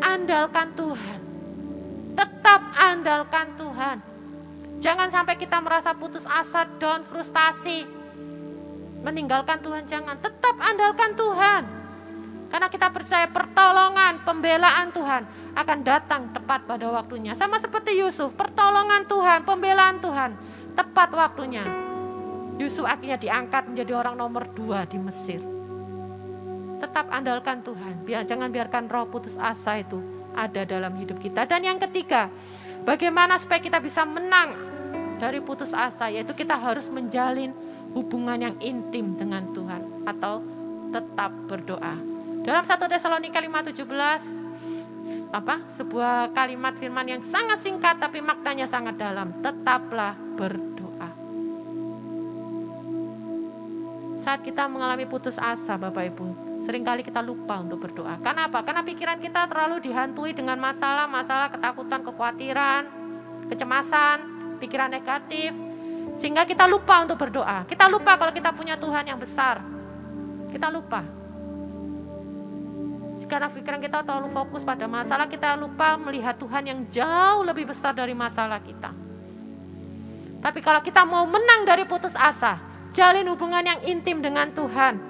andalkan Tuhan. Tetap andalkan Tuhan. Jangan sampai kita merasa putus asa, down, frustasi, meninggalkan Tuhan, jangan. Tetap andalkan Tuhan. Karena kita percaya pertolongan, pembelaan Tuhan akan datang tepat pada waktunya. Sama seperti Yusuf, pertolongan Tuhan, pembelaan Tuhan, tepat waktunya. Yusuf akhirnya diangkat menjadi orang nomor 2 di Mesir. Tetap andalkan Tuhan, jangan biarkan roh putus asa itu ada dalam hidup kita. Dan yang ketiga, bagaimana supaya kita bisa menang dari putus asa, yaitu kita harus menjalin hubungan yang intim dengan Tuhan atau tetap berdoa. Dalam 1 Tesalonika 5:17, sebuah kalimat firman yang sangat singkat tapi maknanya sangat dalam. Tetaplah berdoa. Saat kita mengalami putus asa, Bapak Ibu, seringkali kita lupa untuk berdoa. Karena apa? Karena pikiran kita terlalu dihantui dengan masalah-masalah, ketakutan, kekhawatiran, kecemasan, pikiran negatif, sehingga kita lupa untuk berdoa. Kita lupa kalau kita punya Tuhan yang besar. Kita lupa. Karena pikiran kita terlalu fokus pada masalah, kita lupa melihat Tuhan yang jauh lebih besar dari masalah kita. Tapi kalau kita mau menang dari putus asa, jalin hubungan yang intim dengan Tuhan,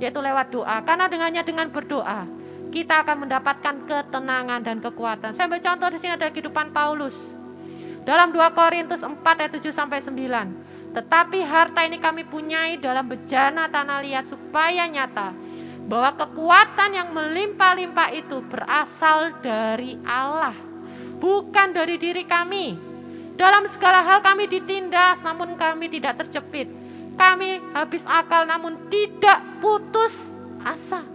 yaitu lewat doa. Karena dengan berdoa, kita akan mendapatkan ketenangan dan kekuatan. Saya ambil contoh di sini ada kehidupan Paulus. Dalam 2 Korintus 4 ayat 7-9. Tetapi harta ini kami punyai dalam bejana tanah liat supaya nyata bahwa kekuatan yang melimpah-limpah itu berasal dari Allah, bukan dari diri kami. Dalam segala hal kami ditindas namun kami tidak terjepit. Kami habis akal namun tidak putus asa.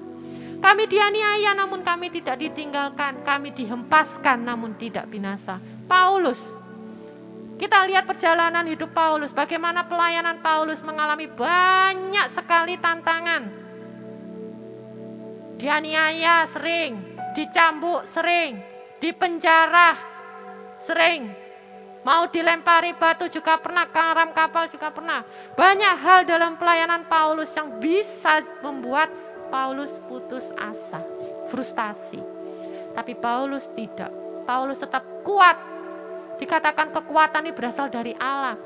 Kami dianiaya namun kami tidak ditinggalkan. Kami dihempaskan namun tidak binasa. Paulus. Kita lihat perjalanan hidup Paulus, bagaimana pelayanan Paulus mengalami banyak sekali tantangan. Dianiaya sering, dicambuk sering, dipenjara sering, mau dilempari batu juga pernah, karam kapal juga pernah. Banyak hal dalam pelayanan Paulus yang bisa membuat Paulus putus asa, frustasi. Tapi Paulus tidak, Paulus tetap kuat. Dikatakan kekuatan ini berasal dari Allah.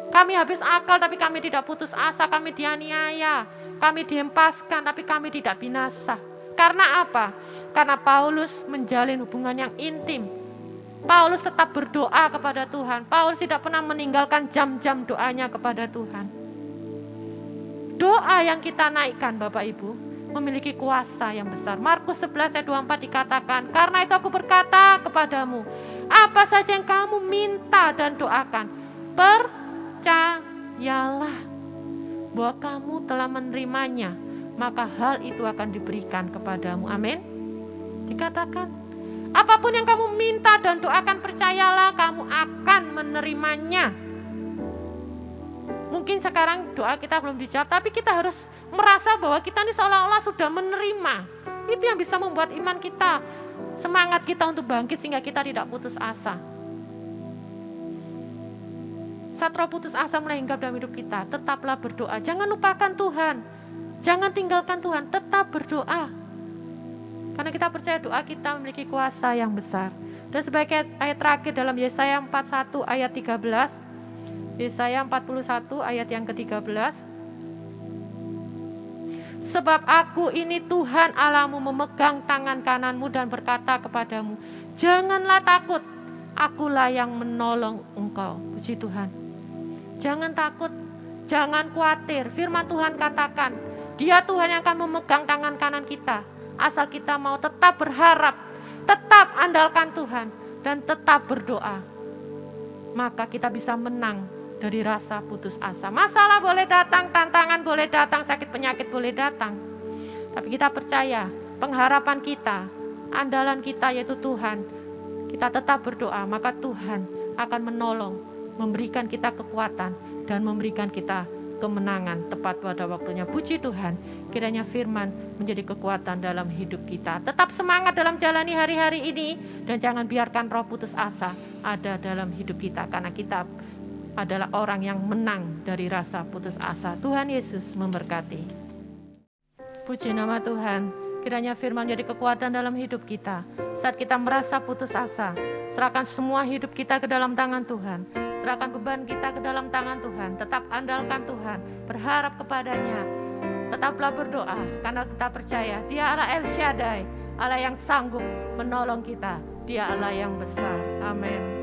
Kami habis akal tapi kami tidak putus asa, kami dianiaya, kami dihempaskan tapi kami tidak binasa. Karena apa? Karena Paulus menjalin hubungan yang intim. Paulus tetap berdoa kepada Tuhan. Paulus tidak pernah meninggalkan jam-jam doanya kepada Tuhan. Doa yang kita naikkan Bapak Ibu memiliki kuasa yang besar. Markus 11 ayat 24 dikatakan, karena itu aku berkata kepadamu, apa saja yang kamu minta dan doakan, percayalah bahwa kamu telah menerimanya, maka hal itu akan diberikan kepadamu. Amin. Dikatakan, apapun yang kamu minta dan doakan, percayalah kamu akan menerimanya. Mungkin sekarang doa kita belum dijawab, tapi kita harus merasa bahwa kita ini seolah-olah sudah menerima. Itu yang bisa membuat iman kita, semangat kita untuk bangkit sehingga kita tidak putus asa. Saat roh putus asa mulai hinggap dalam hidup kita, tetaplah berdoa. Jangan lupakan Tuhan, jangan tinggalkan Tuhan, tetap berdoa. Karena kita percaya doa kita memiliki kuasa yang besar. Dan sebagai ayat terakhir dalam Yesaya 41 ayat 13, Yesaya 41 ayat yang ke-13. Sebab aku ini Tuhan Allahmu memegang tangan kananmu dan berkata kepadamu, janganlah takut, akulah yang menolong engkau. Puji Tuhan. Jangan takut, jangan khawatir. Firman Tuhan katakan, Dia Tuhan yang akan memegang tangan kanan kita. Asal kita mau tetap berharap, tetap andalkan Tuhan dan tetap berdoa, maka kita bisa menang dari rasa putus asa. Masalah boleh datang, tantangan boleh datang, sakit penyakit boleh datang. Tapi kita percaya, pengharapan kita, andalan kita yaitu Tuhan. Kita tetap berdoa, maka Tuhan akan menolong, memberikan kita kekuatan dan memberikan kita kemenangan tepat pada waktunya. Puji Tuhan, kiranya firman menjadi kekuatan dalam hidup kita. Tetap semangat dalam jalani hari-hari ini dan jangan biarkan roh putus asa ada dalam hidup kita, karena kita adalah orang yang menang dari rasa putus asa. Tuhan Yesus memberkati. Puji nama Tuhan, kiranya firman menjadi kekuatan dalam hidup kita. Saat kita merasa putus asa, serahkan semua hidup kita ke dalam tangan Tuhan. Serahkan beban kita ke dalam tangan Tuhan. Tetap andalkan Tuhan, berharap kepadanya. Tetaplah berdoa, karena kita percaya Dia Allah El Shaddai, Allah yang sanggup menolong kita. Dia Allah yang besar. Amin.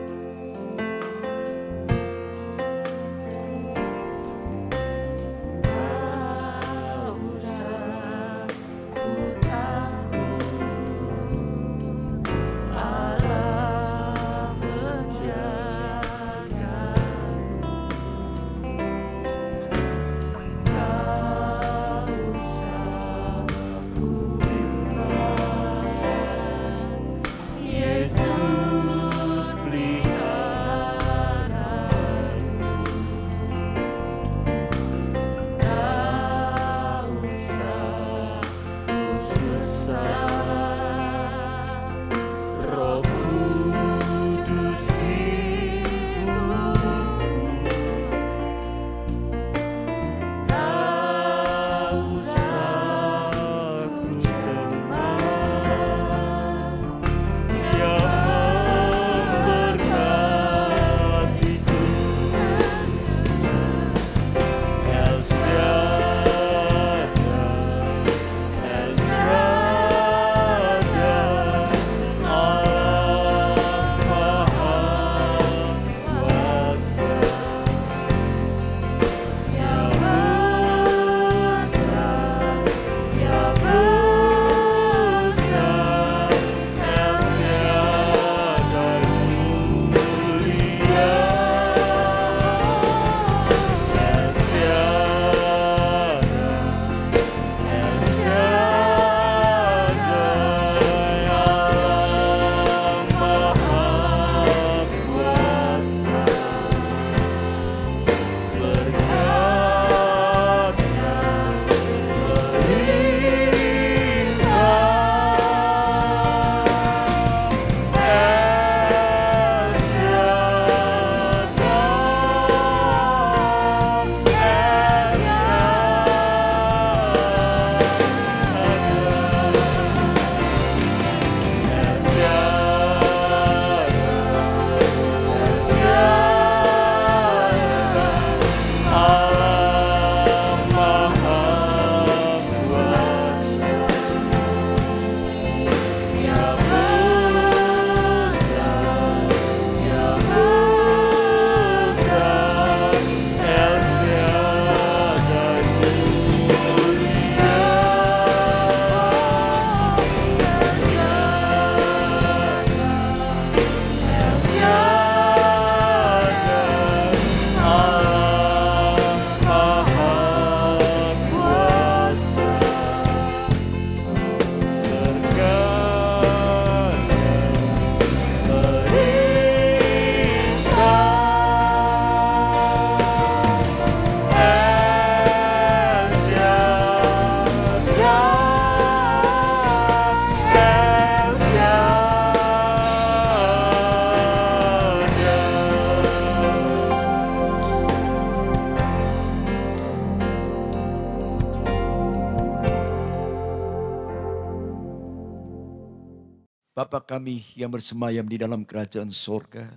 Bapa kami yang bersemayam di dalam kerajaan sorga,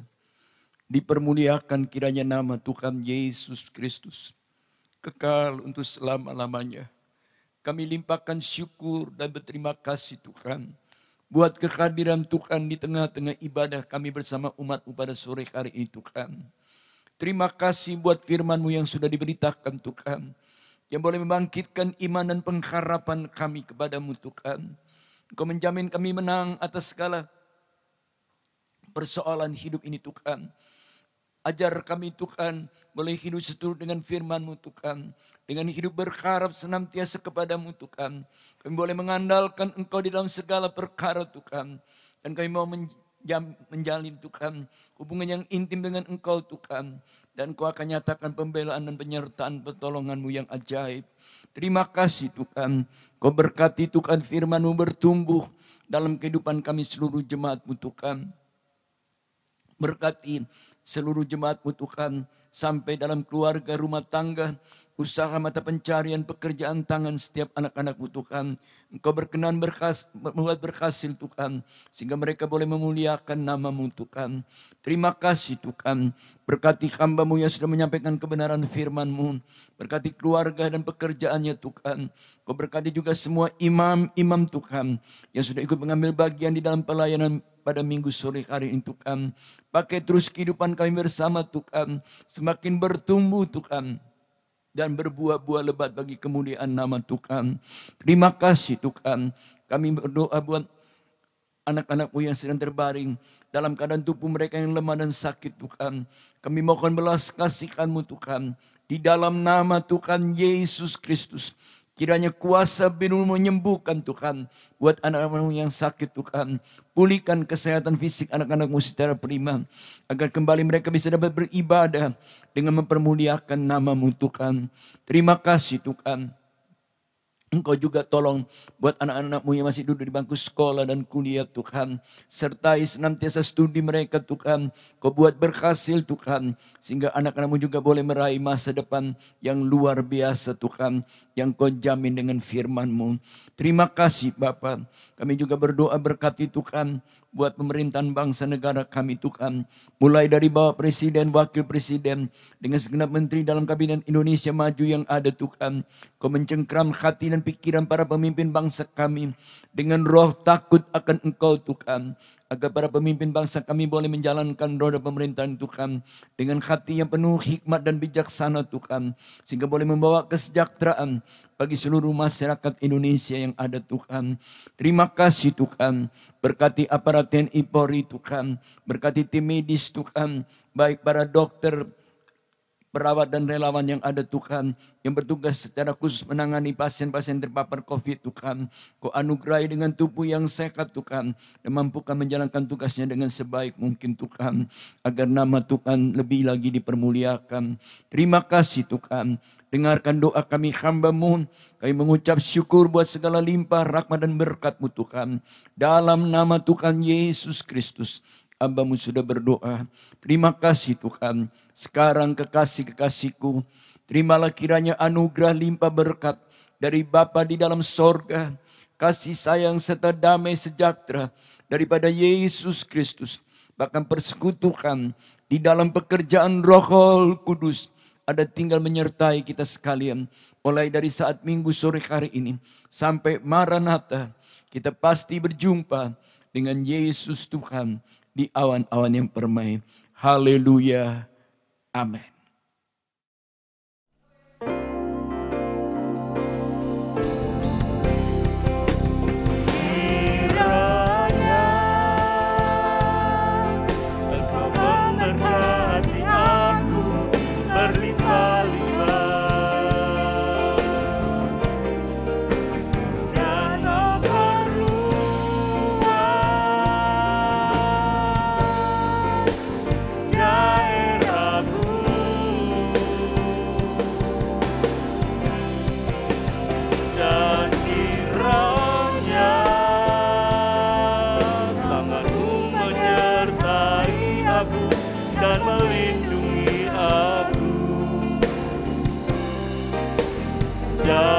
dipermuliakan kiranya nama Tuhan Yesus Kristus, kekal untuk selama-lamanya. Kami limpahkan syukur dan berterima kasih Tuhan, buat kehadiran Tuhan di tengah-tengah ibadah kami bersama umat-Mu pada sore hari ini Tuhan. Terima kasih buat firman-Mu yang sudah diberitakan Tuhan, yang boleh membangkitkan iman dan pengharapan kami kepadamu Tuhan. Engkau menjamin kami menang atas segala persoalan hidup ini Tuhan. Ajar kami Tuhan, boleh hidup seturut dengan firman-Mu Tuhan. Dengan hidup berharap senantiasa kepadamu Tuhan. Kami boleh mengandalkan Engkau di dalam segala perkara Tuhan. Dan kami mau menjalin Tuhan hubungan yang intim dengan Engkau Tuhan. Dan Engkau akan nyatakan pembelaan dan penyertaan pertolongan-Mu yang ajaib. Terima kasih Tuhan. Kau berkati Tuhan, firman-Mu bertumbuh dalam kehidupan kami seluruh jemaat-Mu Tuhan. Berkati seluruh jemaat-Mu Tuhan, sampai dalam keluarga, rumah tangga, usaha mata pencarian, pekerjaan tangan setiap anak-anak-Mu Tuhan. Engkau berkenan membuat berhasil Tuhan, sehingga mereka boleh memuliakan nama-Mu Tuhan. Terima kasih Tuhan, berkati hamba-Mu yang sudah menyampaikan kebenaran firman-Mu, berkati keluarga dan pekerjaannya Tuhan. Kau berkati juga semua imam-imam Tuhan, yang sudah ikut mengambil bagian di dalam pelayanan pada minggu sore hari ini Tuhan. Pakai terus kehidupan kami bersama Tuhan, semakin bertumbuh Tuhan, dan berbuah-buah lebat bagi kemuliaan nama Tuhan. Terima kasih Tuhan. Kami berdoa buat anak-anak-Mu yang sedang terbaring dalam keadaan tubuh mereka yang lemah dan sakit Tuhan. Kami mohon belas kasih-Mu Tuhan. Di dalam nama Tuhan Yesus Kristus, kiranya kuasa firman-Mu menyembuhkan Tuhan. Buat anak-anak-Mu yang sakit Tuhan. Pulihkan kesehatan fisik anak-anak-Mu secara prima. Agar kembali mereka bisa dapat beribadah dengan mempermuliakan nama-Mu Tuhan. Terima kasih Tuhan. Engkau juga tolong buat anak-anak-Mu yang masih duduk di bangku sekolah dan kuliah Tuhan. Sertai senantiasa studi mereka Tuhan. Kau buat berhasil Tuhan. Sehingga anak-anak-Mu juga boleh meraih masa depan yang luar biasa Tuhan. Yang Kau jamin dengan firman-Mu. Terima kasih Bapa. Kami juga berdoa berkati Tuhan. Buat pemerintahan bangsa negara kami Tuhan. Mulai dari Bapak Presiden, Wakil Presiden. Dengan segenap menteri dalam Kabinet Indonesia Maju yang ada Tuhan. Kau mencengkram hati dan pikiran para pemimpin bangsa kami. Dengan roh takut akan Engkau Tuhan. Agar para pemimpin bangsa kami boleh menjalankan roda pemerintahan Tuhan. Dengan hati yang penuh hikmat dan bijaksana Tuhan. Sehingga boleh membawa kesejahteraan bagi seluruh masyarakat Indonesia yang ada Tuhan. Terima kasih Tuhan. Berkati aparat TNI Polri Tuhan. Berkati tim medis Tuhan. Baik para dokter, perawat dan relawan yang ada Tuhan. Yang bertugas secara khusus menangani pasien-pasien terpapar COVID Tuhan. Kau anugerahi dengan tubuh yang sehat Tuhan. Dan mampukan menjalankan tugasnya dengan sebaik mungkin Tuhan. Agar nama Tuhan lebih lagi dipermuliakan. Terima kasih Tuhan. Dengarkan doa kami hamba-Mu. Kami mengucap syukur buat segala limpah rahmat dan berkat-Mu Tuhan. Dalam nama Tuhan Yesus Kristus. Hamba-Mu sudah berdoa. Terima kasih Tuhan. Sekarang kekasih-kekasihku, terimalah kiranya anugerah limpah berkat dari Bapa di dalam sorga. Kasih sayang serta damai sejahtera daripada Yesus Kristus. Bahkan persekutuan di dalam pekerjaan Roh Kudus ada tinggal menyertai kita sekalian. Mulai dari saat minggu sore hari ini sampai Maranatha, kita pasti berjumpa dengan Yesus Tuhan di awan-awan yang permai. Haleluya. Amin. dan